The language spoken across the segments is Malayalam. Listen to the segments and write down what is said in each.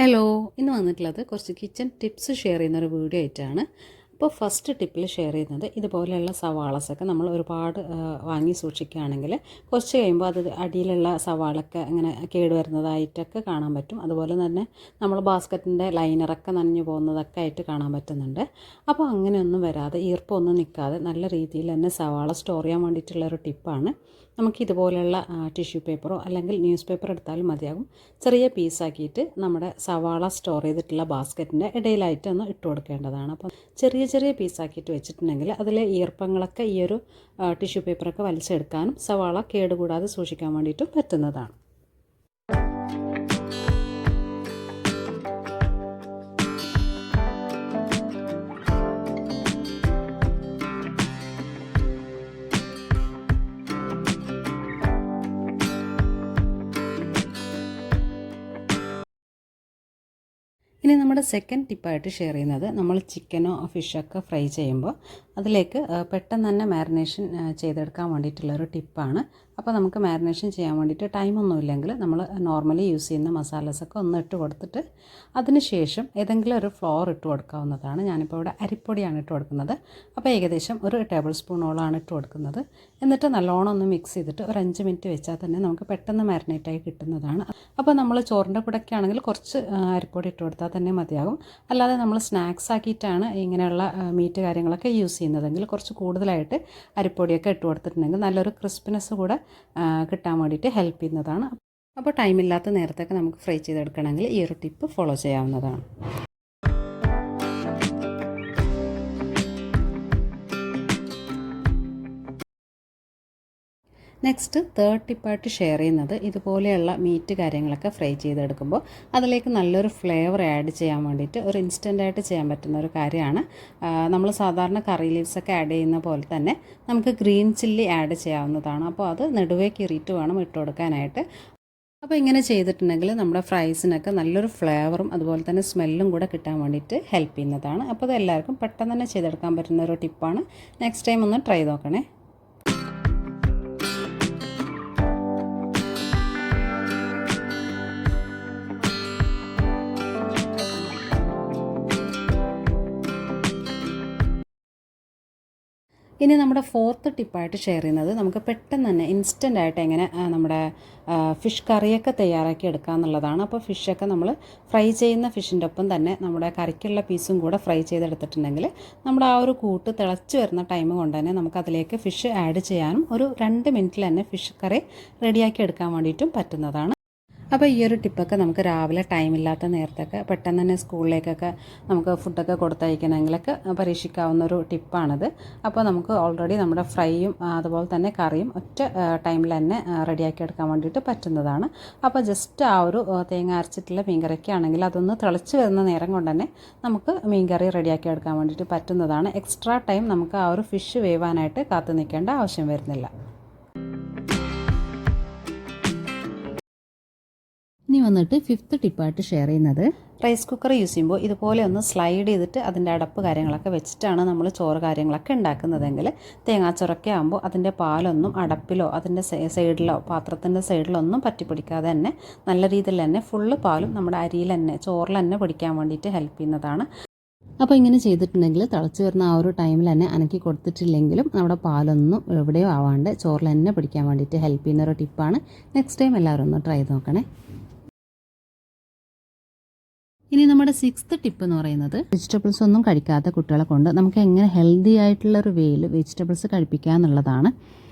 ഹലോ, ഇന്ന് വന്നിട്ടുള്ളത് കുറച്ച് കിച്ചൺ ടിപ്സ് ഷെയർ ചെയ്യുന്നൊരു വീഡിയോ ആയിട്ടാണ്. അപ്പോൾ ഫസ്റ്റ് ടിപ്പിൽ ഷെയർ ചെയ്യുന്നത് ഇതുപോലെയുള്ള സവാളസൊക്കെ നമ്മൾ ഒരുപാട് വാങ്ങി സൂക്ഷിക്കുകയാണെങ്കിൽ കുറച്ച് കഴിയുമ്പോൾ അത് അടിയിലുള്ള സവാളൊക്കെ ഇങ്ങനെ കേടുവരുന്നതായിട്ടൊക്കെ കാണാൻ പറ്റും. അതുപോലെ തന്നെ നമ്മൾ ബാസ്ക്കറ്റിൻ്റെ ലൈനറൊക്കെ നനഞ്ഞു പോകുന്നതൊക്കെ ആയിട്ട് കാണാൻ പറ്റുന്നുണ്ട്. അപ്പോൾ അങ്ങനെയൊന്നും വരാതെ ഈർപ്പമൊന്നും നിൽക്കാതെ നല്ല രീതിയിൽ തന്നെ സവാള സ്റ്റോർ ചെയ്യാൻ വേണ്ടിയിട്ടുള്ളൊരു ടിപ്പാണ്. നമുക്കിതുപോലെയുള്ള ടിഷ്യൂ പേപ്പറോ അല്ലെങ്കിൽ ന്യൂസ് പേപ്പർ എടുത്താലും മതിയാകും. ചെറിയ പീസാക്കിയിട്ട് നമ്മുടെ സവാള സ്റ്റോർ ചെയ്തിട്ടുള്ള ബാസ്ക്കറ്റിൻ്റെ ഇടയിലായിട്ട് ഒന്ന് ഇട്ട് കൊടുക്കേണ്ടതാണ്. അപ്പം ചെറിയ ചെറിയ പീസാക്കിയിട്ട് വെച്ചിട്ടുണ്ടെങ്കിൽ അതിലെ ഈർപ്പങ്ങളൊക്കെ ഈ ഒരു ടിഷ്യൂ പേപ്പറൊക്കെ വലിച്ചെടുക്കാനും സവാള കേടുകൂടാതെ സൂക്ഷിക്കാൻ വേണ്ടിയിട്ടും പറ്റുന്നതാണ്. ഇനി നമ്മുടെ സെക്കൻഡ് ടിപ്പായിട്ട് ഷെയർ ചെയ്യുന്നത് നമ്മൾ ചിക്കനോ ഫിഷൊക്കെ ഫ്രൈ ചെയ്യുമ്പോൾ അതിലേക്ക് പെട്ടെന്ന് തന്നെ മാരിനേഷൻ ചെയ്തെടുക്കാൻ വേണ്ടിയിട്ടുള്ളൊരു ടിപ്പാണ്. അപ്പോൾ നമുക്ക് മാരിനേഷൻ ചെയ്യാൻ വേണ്ടിയിട്ട് ടൈമൊന്നുമില്ലെങ്കിൽ നമ്മൾ നോർമലി യൂസ് ചെയ്യുന്ന മസാലസൊക്കെ ഒന്ന് ഇട്ട് കൊടുത്തിട്ട് അതിന് ശേഷം ഏതെങ്കിലും ഒരു ഫ്ലോർ ഇട്ട് കൊടുക്കാവുന്നതാണ്. ഞാനിപ്പോൾ ഇവിടെ അരിപ്പൊടിയാണ് ഇട്ട് കൊടുക്കുന്നത്. അപ്പോൾ ഏകദേശം ഒരു ടേബിൾ സ്പൂണോളാണ് ഇട്ട് കൊടുക്കുന്നത്. എന്നിട്ട് നല്ലോണം ഒന്ന് മിക്സ് ചെയ്തിട്ട് ഒരു 5 മിനിറ്റ് വെച്ചാൽ തന്നെ നമുക്ക് പെട്ടെന്ന് മാരിനേറ്റായി കിട്ടുന്നതാണ്. അപ്പോൾ നമ്മൾ ചോറിൻ്റെ കൂടെയൊക്കെ ആണെങ്കിൽ കുറച്ച് അരിപ്പൊടി ഇട്ട് കൊടുത്താൽ തന്നെ മതിയാകും. അല്ലാതെ നമ്മൾ സ്നാക്സ് ആക്കിയിട്ടാണ് ഇങ്ങനെയുള്ള മീറ്റ് കാര്യങ്ങളൊക്കെ യൂസ് ചെയ്യുന്നതെങ്കിൽ കുറച്ച് കൂടുതലായിട്ട് അരിപ്പൊടിയൊക്കെ ഇട്ട് കൊടുത്തിട്ടുണ്ടെങ്കിൽ നല്ലൊരു ക്രിസ്പിനെസ് കൂടെ കിട്ടാൻ വേണ്ടിയിട്ട് ഹെൽപ്പ് ചെയ്യുന്നതാണ്. അപ്പോൾ ടൈമില്ലാത്ത നേരത്തൊക്കെ നമുക്ക് ഫ്രൈ ചെയ്തെടുക്കണമെങ്കിൽ ഈ ഒരു ടിപ്പ് ഫോളോ ചെയ്യാവുന്നതാണ്. നെക്സ്റ്റ് തേർഡ് ടിപ്പായിട്ട് ഷെയർ ചെയ്യുന്നത് ഇതുപോലെയുള്ള മീറ്റ് കാര്യങ്ങളൊക്കെ ഫ്രൈ ചെയ്തെടുക്കുമ്പോൾ അതിലേക്ക് നല്ലൊരു ഫ്ലേവർ ആഡ് ചെയ്യാൻ വേണ്ടിയിട്ട് ഒരു ഇൻസ്റ്റൻ്റായിട്ട് ചെയ്യാൻ പറ്റുന്ന ഒരു കാര്യമാണ്. നമ്മൾ സാധാരണ കറി ലീവ്സൊക്കെ ആഡ് ചെയ്യുന്ന പോലെ തന്നെ നമുക്ക് ഗ്രീൻ ചില്ലി ആഡ് ചെയ്യാവുന്നതാണ്. അപ്പോൾ അത് നെടുവേ കീറിയിട്ട് വേണം ഇട്ട് കൊടുക്കാനായിട്ട്. അപ്പോൾ ഇങ്ങനെ ചെയ്തിട്ടുണ്ടെങ്കിൽ നമ്മുടെ ഫ്രൈസിനൊക്കെ നല്ലൊരു ഫ്ലേവറും അതുപോലെ തന്നെ സ്മെല്ലും കൂടെ കിട്ടാൻ വേണ്ടിയിട്ട് ഹെൽപ്പ് ചെയ്യുന്നതാണ്. അപ്പോൾ അത് എല്ലാവർക്കും പെട്ടെന്ന് തന്നെ ചെയ്തെടുക്കാൻ പറ്റുന്ന ഒരു ടിപ്പാണ്. നെക്സ്റ്റ് ടൈം ഒന്ന് ട്രൈ നോക്കണേ. ഇനി നമ്മുടെ ഫോർത്ത് ടിപ്പായിട്ട് ഷെയർ ചെയ്യുന്നത് നമുക്ക് പെട്ടെന്ന് തന്നെ ഇൻസ്റ്റൻ്റായിട്ട് എങ്ങനെ നമ്മുടെ ഫിഷ് കറിയൊക്കെ തയ്യാറാക്കി എടുക്കുക എന്നുള്ളതാണ്. അപ്പോൾ ഫിഷൊക്കെ നമ്മൾ ഫ്രൈ ചെയ്യുന്ന ഫിഷിൻ്റെ ഒപ്പം തന്നെ നമ്മുടെ കറിക്കുള്ള പീസും കൂടെ ഫ്രൈ ചെയ്തെടുത്തിട്ടുണ്ടെങ്കിൽ നമ്മുടെ ആ ഒരു കൂട്ട് തിളച്ച് വരുന്ന ടൈം കൊണ്ട് തന്നെ നമുക്കതിലേക്ക് ഫിഷ് ആഡ് ചെയ്യാനും ഒരു 2 മിനിറ്റിൽ തന്നെ ഫിഷ് കറി റെഡിയാക്കി എടുക്കാൻ വേണ്ടിയിട്ടും പറ്റുന്നതാണ്. അപ്പോൾ ഈ ഒരു ടിപ്പൊക്കെ നമുക്ക് രാവിലെ ടൈമില്ലാത്ത നേരത്തൊക്കെ പെട്ടെന്ന് തന്നെ സ്കൂളിലേക്കൊക്കെ നമുക്ക് ഫുഡൊക്കെ കൊടുത്തയക്കണമെങ്കിലൊക്കെ പരീക്ഷിക്കാവുന്ന ഒരു ടിപ്പാണിത്. അപ്പോൾ നമുക്ക് ഓൾറെഡി നമ്മുടെ ഫ്രൈയും അതുപോലെ തന്നെ കറിയും ഒറ്റ ടൈമിൽ തന്നെ റെഡിയാക്കി എടുക്കാൻ വേണ്ടിയിട്ട് പറ്റുന്നതാണ്. അപ്പോൾ ജസ്റ്റ് ആ ഒരു തേങ്ങ അരച്ചിട്ടുള്ള മീൻകറിയൊക്കെ ആണെങ്കിൽ അതൊന്ന് തിളച്ച് വരുന്ന നേരം കൊണ്ട് തന്നെ നമുക്ക് മീൻകറി റെഡിയാക്കി എടുക്കാൻ വേണ്ടിയിട്ട് പറ്റുന്നതാണ്. എക്സ്ട്രാ ടൈം നമുക്ക് ആ ഒരു ഫിഷ് വേവാനായിട്ട് കാത്തു നിൽക്കേണ്ട ആവശ്യം വരുന്നില്ല. ഇനി വന്നിട്ട് ഫിഫ്ത്ത് ടിപ്പായിട്ട് ഷെയർ ചെയ്യുന്നത് റൈസ് കുക്കർ യൂസ് ചെയ്യുമ്പോൾ ഇതുപോലെ ഒന്ന് സ്ലൈഡ് ചെയ്തിട്ട് അതിൻ്റെ അടപ്പ് കാര്യങ്ങളൊക്കെ വെച്ചിട്ടാണ് നമ്മൾ ചോറ് കാര്യങ്ങളൊക്കെ ഉണ്ടാക്കുന്നതെങ്കിൽ തേങ്ങാച്ചോറൊക്കെ ആകുമ്പോൾ അതിൻ്റെ പാലൊന്നും അടപ്പിലോ അതിൻ്റെ സൈഡിലോ പാത്രത്തിൻ്റെ സൈഡിലോ ഒന്നും പറ്റിപ്പിടിക്കാതെ തന്നെ നല്ല രീതിയിൽ തന്നെ ഫുള്ള് പാലും നമ്മുടെ അരിയിൽ തന്നെ ചോറിൽ തന്നെ പിടിക്കാൻ വേണ്ടിയിട്ട് ഹെൽപ്പ് ചെയ്യുന്നതാണ്. അപ്പോൾ ഇങ്ങനെ ചെയ്തിട്ടുണ്ടെങ്കിൽ തിളച്ച് വരുന്ന ആ ഒരു ടൈമിൽ തന്നെ അനക്കി കൊടുത്തിട്ടില്ലെങ്കിലും നമ്മുടെ പാലൊന്നും എവിടെയോ ആവാണ്ട് ചോറിൽ തന്നെ പിടിക്കാൻ വേണ്ടിയിട്ട് ഹെൽപ്പ് ചെയ്യുന്ന ഒരു ടിപ്പാണ്. നെക്സ്റ്റ് ടൈം എല്ലാവരും ഒന്ന് ട്രൈ നോക്കണേ. ഇനി നമ്മുടെ 6th ടിപ്പ് എന്ന് പറയുന്നത് വെജിറ്റബിൾസ് ഒന്നും കഴിക്കാത്ത കുട്ടികളെ കൊണ്ട് നമുക്ക് എങ്ങനെ ഹെൽത്തി ആയിട്ടുള്ളൊരു വേയിൽ വെജിറ്റബിൾസ് കഴിപ്പിക്കുക എന്നുള്ളതാണ്.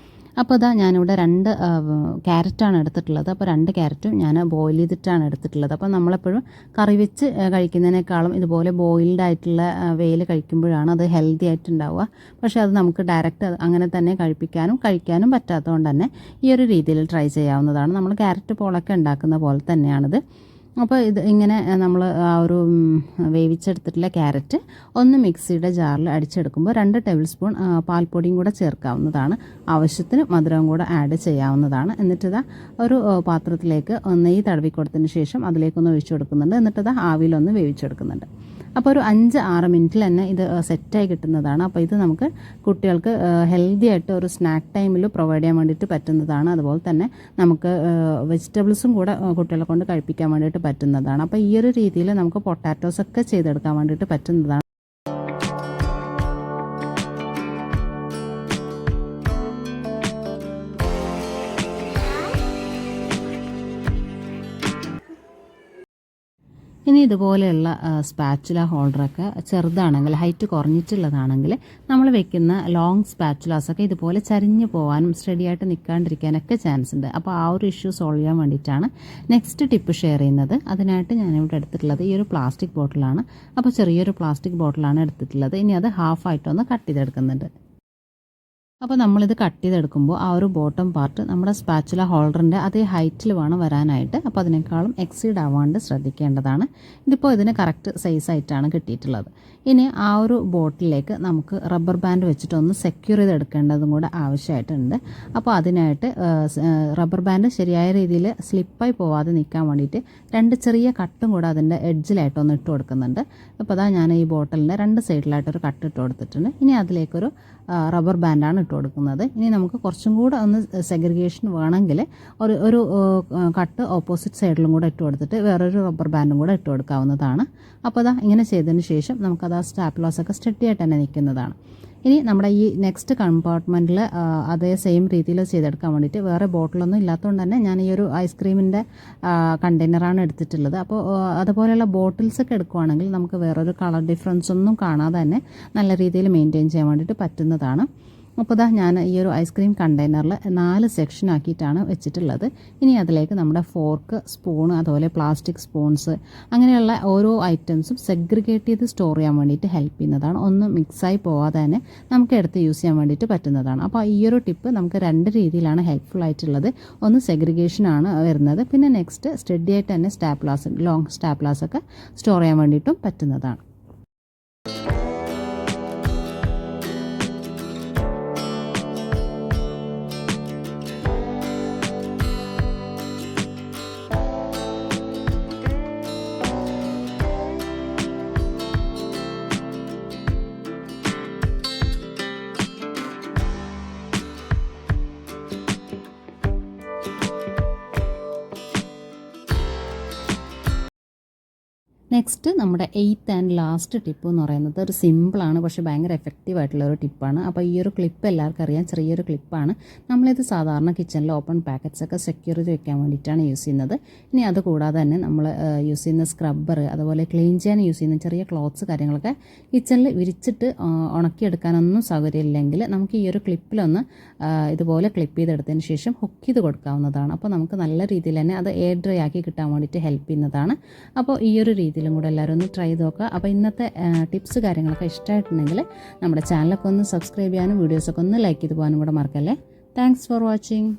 അപ്പോൾ ഇതാ ഞാനിവിടെ 2 ക്യാരറ്റാണ് എടുത്തിട്ടുള്ളത്. അപ്പോൾ 2 ക്യാരറ്റും ഞാൻ ബോയിൽ ചെയ്തിട്ടാണ് എടുത്തിട്ടുള്ളത്. അപ്പോൾ നമ്മളെപ്പോഴും കറി വെച്ച് കഴിക്കുന്നതിനേക്കാളും ഇതുപോലെ ബോയിൽഡ് ആയിട്ടുള്ള വേയിൽ കഴിക്കുമ്പോഴാണ് അത് ഹെൽത്തി ആയിട്ടുണ്ടാവുക. പക്ഷേ അത് നമുക്ക് ഡയറക്റ്റ് അങ്ങനെ തന്നെ കഴിക്കാനും പറ്റാത്തതുകൊണ്ട് തന്നെ ഈ ഒരു രീതിയിൽ ട്രൈ ചെയ്യാവുന്നതാണ്. നമ്മൾ ക്യാരറ്റ് പോളൊക്കെ ഉണ്ടാക്കുന്ന പോലെ തന്നെയാണിത്. അപ്പോൾ ഇത് ഇങ്ങനെ നമ്മൾ ആ ഒരു വേവിച്ചെടുത്തിട്ടുള്ള ക്യാരറ്റ് ഒന്ന് മിക്സിയുടെ ജാറിൽ അടിച്ചെടുക്കുമ്പോൾ 2 ടേബിൾ സ്പൂൺ പാൽപ്പൊടിയും കൂടെ ചേർക്കാവുന്നതാണ്. ആവശ്യത്തിന് മധുരവും കൂടെ ആഡ് ചെയ്യാവുന്നതാണ്. എന്നിട്ടിതാ ഒരു പാത്രത്തിലേക്ക് നെയ്യ് തടവി കൊടുത്തതിന് ശേഷം അതിലേക്കൊന്ന് ഒഴിച്ചു കൊടുക്കുന്നുണ്ട്. എന്നിട്ടിതാ ആവിയിലൊന്ന് വേവിച്ചെടുക്കുന്നുണ്ട്. അപ്പോൾ ഒരു 5-6 മിനിറ്റിൽ തന്നെ ഇത് സെറ്റായി കിട്ടുന്നതാണ്. അപ്പോൾ ഇത് നമുക്ക് കുട്ടികൾക്ക് ഹെൽത്തി ആയിട്ട് ഒരു സ്നാക്ക് ടൈമിൽ പ്രൊവൈഡ് ചെയ്യാൻ വേണ്ടിയിട്ട് പറ്റുന്നതാണ്. അതുപോലെ തന്നെ നമുക്ക് വെജിറ്റബിൾസും കൂടെ കുട്ടികളെ കൊണ്ട് കഴിപ്പിക്കാൻ വേണ്ടിയിട്ട് പറ്റുന്നതാണ്. അപ്പോൾ ഈ ഒരു രീതിയിൽ നമുക്ക് പൊട്ടാറ്റോസൊക്കെ ചെയ്തെടുക്കാൻ വേണ്ടിയിട്ട് പറ്റുന്നതാണ്. ഇനി ഇതുപോലെയുള്ള സ്പാച്ചുല ഹോൾഡറൊക്കെ ചെറുതാണെങ്കിൽ ഹൈറ്റ് കുറഞ്ഞിട്ടുള്ളതാണെങ്കിൽ നമ്മൾ വെക്കുന്ന ലോങ് സ്പാച്ചുലാസൊക്കെ ഇതുപോലെ ചരിഞ്ഞ് പോകാനും സ്റ്റഡിയായിട്ട് നിൽക്കാണ്ടിരിക്കാനൊക്കെ ചാൻസ് ഉണ്ട്. അപ്പോൾ ആ ഒരു ഇഷ്യൂ സോൾവ് ചെയ്യാൻ വേണ്ടിയിട്ടാണ് നെക്സ്റ്റ് ടിപ്പ് ഷെയർ ചെയ്യുന്നത്. അതിനായിട്ട് ഞാനിവിടെ എടുത്തിട്ടുള്ളത് ഈ ഒരു പ്ലാസ്റ്റിക് ബോട്ടിലാണ്. അപ്പോൾ ചെറിയൊരു പ്ലാസ്റ്റിക് ബോട്ടിലാണ് എടുത്തിട്ടുള്ളത്. ഇനി അത് ഹാഫായിട്ടൊന്ന് കട്ട് ചെയ്തെടുക്കുന്നുണ്ട്. അപ്പോൾ നമ്മളിത് കട്ട് ചെയ്തെടുക്കുമ്പോൾ ആ ഒരു ബോട്ടം പാർട്ട് നമ്മുടെ സ്പാച്ചുല ഹോൾഡറിൻ്റെ അതേ ഹൈറ്റിൽ വേണം വരാനായിട്ട്. അപ്പോൾ അതിനേക്കാളും എക്സീഡ് ആവാണ്ട് ശ്രദ്ധിക്കേണ്ടതാണ്. ഇതിപ്പോൾ ഇതിന് കറക്റ്റ് സൈസായിട്ടാണ് കിട്ടിയിട്ടുള്ളത്. ഇനി ആ ഒരു ബോട്ടിലേക്ക് നമുക്ക് റബ്ബർ ബാൻഡ് വെച്ചിട്ടൊന്ന് സെക്യൂർ ചെയ്തെടുക്കേണ്ടതും കൂടെ ആവശ്യമായിട്ടുണ്ട്. അപ്പോൾ അതിനായിട്ട് റബ്ബർ ബാൻഡ് ശരിയായ രീതിയിൽ സ്ലിപ്പായി പോവാതെ നിൽക്കാൻ വേണ്ടിയിട്ട് 2 ചെറിയ കട്ടും കൂടെ അതിൻ്റെ എഡ്ജിലായിട്ടൊന്ന് ഇട്ട് കൊടുക്കുന്നുണ്ട്. അപ്പോൾ അതാ ഞാൻ ഈ ബോട്ടിലിൻ്റെ 2 സൈഡിലായിട്ടൊരു കട്ട് ഇട്ട് കൊടുത്തിട്ടുണ്ട്. ഇനി അതിലേക്കൊരു റബ്ബർ ബാൻഡാണ് ഇട്ട് കൊടുക്കുന്നത്. ഇനി നമുക്ക് കുറച്ചും കൂടെ ഒന്ന് സെഗ്രിഗേഷൻ വേണമെങ്കിൽ ഒരു കട്ട് ഓപ്പോസിറ്റ് സൈഡിലും കൂടെ ഇട്ട് കൊടുത്തിട്ട് വേറൊരു റബ്ബർ ബാൻഡും കൂടെ ഇട്ട് കൊടുക്കാവുന്നതാണ്. അപ്പോൾ അതാ ഇങ്ങനെ ചെയ്തതിന് ശേഷം നമുക്കത് ആ സ്റ്റാപ്ലോസൊക്കെ സ്റ്റഡിയായിട്ട് തന്നെ നിൽക്കുന്നതാണ്. ഇനി നമ്മുടെ ഈ നെക്സ്റ്റ് കമ്പാർട്ട്മെൻറ്റിൽ അതേ സെയിം രീതിയിൽ ചെയ്തെടുക്കാൻ വേണ്ടിയിട്ട് വേറെ ബോട്ടിലൊന്നും ഇല്ലാത്തതുകൊണ്ട് തന്നെ ഞാൻ ഈ ഒരു ഐസ്ക്രീമിൻ്റെ കണ്ടെയ്നറാണ് എടുത്തിട്ടുള്ളത്. അപ്പോൾ അതുപോലെയുള്ള ബോട്ടിൽസൊക്കെ എടുക്കുവാണെങ്കിൽ നമുക്ക് വേറൊരു കളർ ഡിഫറൻസ് ഒന്നും കാണാതെ തന്നെ നല്ല രീതിയിൽ മെയിൻറ്റെയിൻ ചെയ്യാൻ വേണ്ടിയിട്ട് പറ്റുന്നതാണ്. അപ്പോൾ ഇതാ ഞാൻ ഈ ഒരു ഐസ്ക്രീം കണ്ടെയ്നറിൽ 4 സെക്ഷൻ ആക്കിയിട്ടാണ് വെച്ചിട്ടുള്ളത്. ഇനി അതിലേക്ക് നമ്മുടെ ഫോർക്ക്, സ്പൂണ്, അതുപോലെ പ്ലാസ്റ്റിക് സ്പൂൺസ് അങ്ങനെയുള്ള ഓരോ ഐറ്റംസും സെഗ്രിഗേറ്റ് ചെയ്ത് സ്റ്റോർ ചെയ്യാൻ വേണ്ടിയിട്ട് ഹെൽപ്പ് ചെയ്യുന്നതാണ്. ഒന്നും മിക്സായി പോവാതെ തന്നെ നമുക്ക് എടുത്ത് യൂസ് ചെയ്യാൻ വേണ്ടിയിട്ട് പറ്റുന്നതാണ്. അപ്പോൾ ഈ ഒരു ടിപ്പ് നമുക്ക് 2 രീതിയിലാണ് ഹെൽപ്ഫുൾ ആയിട്ടുള്ളത്. ഒന്ന് സെഗ്രിഗേഷനാണ് വരുന്നത്, പിന്നെ നെക്സ്റ്റ് സ്റ്റഡി ആയിട്ട് തന്നെ ലോങ് സ്റ്റാപ്ലാസൊക്കെ സ്റ്റോർ ചെയ്യാൻ വേണ്ടിയിട്ടും പറ്റുന്നതാണ്. നെക്സ്റ്റ് നമ്മുടെ 8th ആൻഡ് ലാസ്റ്റ് ടിപ്പ് എന്ന് പറയുന്നത് ഒരു സിമ്പിളാണ്, പക്ഷേ ഭയങ്കര എഫക്റ്റീവ് ആയിട്ടുള്ള ഒരു ടിപ്പാണ്. അപ്പോൾ ഈ ഒരു ക്ലിപ്പ് എല്ലാവർക്കും അറിയാം, ചെറിയൊരു ക്ലിപ്പാണ്. നമ്മളിത് സാധാരണ കിച്ചണിൽ ഓപ്പൺ പാക്കറ്റ്സൊക്കെ സെക്യൂർ ചെയ്ത് വെക്കാൻ വേണ്ടിയിട്ടാണ് യൂസ് ചെയ്യുന്നത്. ഇനി അത് കൂടാതെ തന്നെ നമ്മൾ യൂസ് ചെയ്യുന്ന സ്ക്രബ്ബർ, അതുപോലെ ക്ലീൻ ചെയ്യാൻ യൂസ് ചെയ്യുന്ന ചെറിയ ക്ലോത്ത്സ് കാര്യങ്ങളൊക്കെ കിച്ചണിൽ വിരിച്ചിട്ട് ഉണക്കിയെടുക്കാനൊന്നും സൗകര്യമില്ലെങ്കിൽ നമുക്ക് ഈ ഒരു ക്ലിപ്പിലൊന്ന് ഇതുപോലെ ക്ലിപ്പ് ചെയ്തെടുത്തതിന് ശേഷം ഹുക്ക് ചെയ്ത് കൊടുക്കാവുന്നതാണ്. അപ്പോൾ നമുക്ക് നല്ല രീതിയിൽ തന്നെ അത് എയർ ഡ്രൈ ആക്കി കിട്ടാൻ വേണ്ടിയിട്ട് ഹെൽപ്പ് ചെയ്യുന്നതാണ്. അപ്പോൾ ഈ ഒരു രീതിയിലും കൂടെ എല്ലാവരും ഒന്ന് ട്രൈ ചെയ്ത് നോക്കുക. അപ്പോൾ ഇന്നത്തെ ടിപ്സ് കാര്യങ്ങളൊക്കെ ഇഷ്ടമായിട്ടുണ്ടെങ്കിൽ നമ്മുടെ ചാനലൊക്കെ ഒന്ന് സബ്സ്ക്രൈബ് ചെയ്യാനും വീഡിയോസൊക്കെ ഒന്ന് ലൈക്ക് ചെയ്ത് പോകാനും കൂടെ മറക്കല്ലേ. Thanks for watching.